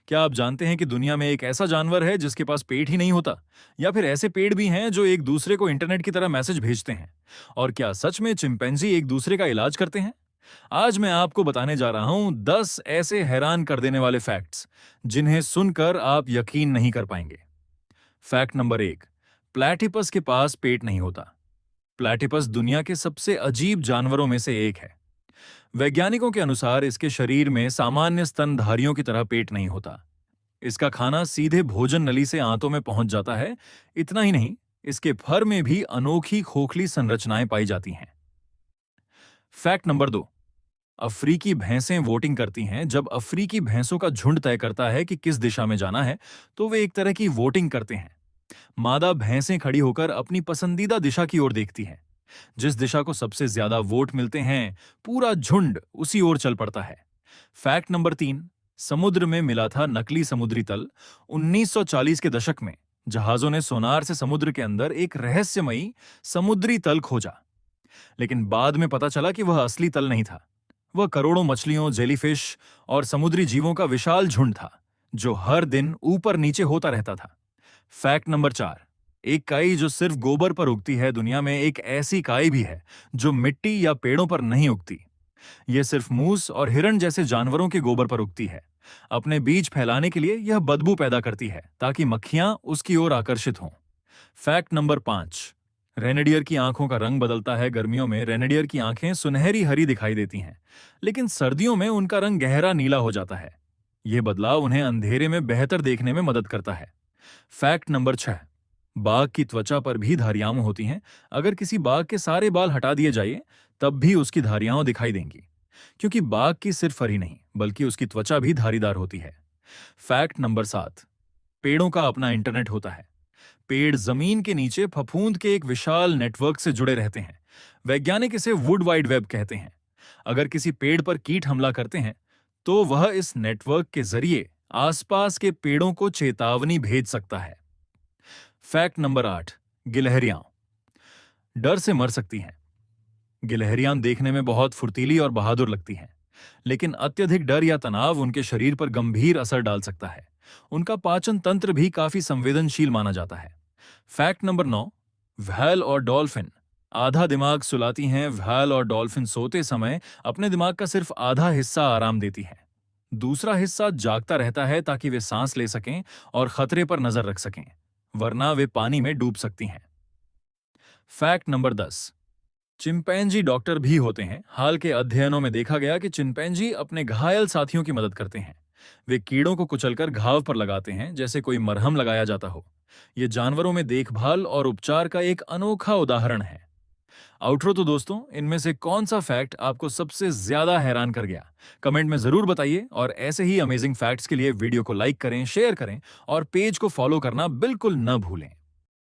क्या आप जानते हैं कि दुनिया में एक ऐसा जानवर है जिसके पास पेट ही नहीं होता? या फिर ऐसे पेड़ भी हैं जो एक दूसरे को इंटरनेट की तरह मैसेज भेजते हैं? और क्या सच में चिंपैंजी एक दूसरे का इलाज करते हैं? आज मैं आपको बताने जा रहा हूं 10 ऐसे हैरान कर देने वाले फैक्ट्स जिन्हें सुनकर आप यकीन नहीं कर पाएंगे। Fact number 1। प्लैटिपस के पास पेट नहीं होता। प्लैटिपस दुनिया के सबसे अजीब जानवरों में से एक है। वैज्ञानिकों के अनुसार इसके शरीर में सामान्य स्तनधारियों की तरह पेट नहीं होता। इसका खाना सीधे भोजन नली से आंतों में पहुंच जाता है। इतना ही नहीं, इसके फर में भी अनोखी खोखली संरचनाएं पाई जाती हैं। Fact number 2। अफ्रीकी भैंसें वोटिंग करती हैं। जब अफ्रीकी भैंसों का झुंड तय करता है कि किस दिशा में जाना है, तो वे एक तरह की वोटिंग करते हैं। मादा भैंसें खड़ी होकर अपनी पसंदीदा दिशा की ओर देखती हैं। जिस दिशा को सबसे ज्यादा वोट मिलते हैं, पूरा झुंड उसी ओर चल पड़ता है। Fact number 3। समुद्र में मिला था नकली समुद्री तल। 1940 के दशक में जहाजों ने सोनार से समुद्र के अंदर एक रहस्यमयी समुद्री तल खोजा, लेकिन बाद में पता चला कि वह असली तल नहीं था। वह करोड़ों मछलियों, जेलीफिश और समुद्री जीवों का विशाल झुंड था जो हर दिन ऊपर नीचे होता रहता था। Fact number 4। एक काई जो सिर्फ गोबर पर उगती है, दुनिया में एक ऐसी काई भी है जो मिट्टी या पेड़ों पर नहीं उगती। यह सिर्फ मूस और हिरण जैसे जानवरों के गोबर पर उगती है। अपने बीज फैलाने के लिए यह बदबू पैदा करती है ताकि मक्खियां उसकी ओर आकर्षित हों। Fact number 5। रेनेडियर की आंखों का रंग बदलता है। गर्मियों में रेनेडियर की आंखें सुनहरी हरी दिखाई देती हैं, लेकिन सर्दियों में उनका रंग गहरा नीला हो जाता है। यह बदलाव उन्हें अंधेरे में बेहतर देखने में मदद करता है। Fact number 6। बाघ की त्वचा पर भी धारियां होती हैं। अगर किसी बाघ के सारे बाल हटा दिए जाए, तब भी उसकी धारियां दिखाई देंगी, क्योंकि बाघ की सिर्फ फर ही नहीं बल्कि उसकी त्वचा भी धारीदार होती है। Fact number 7। पेड़ों का अपना इंटरनेट होता है। पेड़ जमीन के नीचे फफूंद के एक विशाल नेटवर्क से जुड़े रहते हैं। वैज्ञानिक इसे वुड वाइड वेब कहते हैं। अगर किसी पेड़ पर कीट हमला करते हैं, तो वह इस नेटवर्क के जरिए आसपास के पेड़ों को चेतावनी भेज सकता है। Fact number 8। गिलहरियां डर से मर सकती हैं। गिलहरियां देखने में बहुत फुर्तीली और बहादुर लगती हैं, लेकिन अत्यधिक डर या तनाव उनके शरीर पर गंभीर असर डाल सकता है। उनका पाचन तंत्र भी काफी संवेदनशील माना जाता है। Fact number 9। व्हेल और डॉल्फिन आधा दिमाग सुलाती हैं। व्हेल और डॉल्फिन सोते समय अपने दिमाग का सिर्फ आधा हिस्सा आराम देती हैं। दूसरा हिस्सा जागता रहता है ताकि वे सांस ले सकें और खतरे पर नजर रख सकें, वरना वे पानी में डूब सकती हैं। Fact number 10। चिंपैंजी डॉक्टर भी होते हैं। हाल के अध्ययनों में देखा गया कि चिंपैंजी अपने घायल साथियों की मदद करते हैं। वे कीड़ों को कुचलकर घाव पर लगाते हैं, जैसे कोई मरहम लगाया जाता हो। ये जानवरों में देखभाल और उपचार का एक अनोखा उदाहरण है। आउटरो तो दोस्तों, इनमें से कौन सा फैक्ट आपको सबसे ज्यादा हैरान कर गया? कमेंट में जरूर बताइए, और ऐसे ही अमेजिंग फैक्ट्स के लिए वीडियो को लाइक करें, शेयर करें और पेज को फॉलो करना बिल्कुल न भूलें।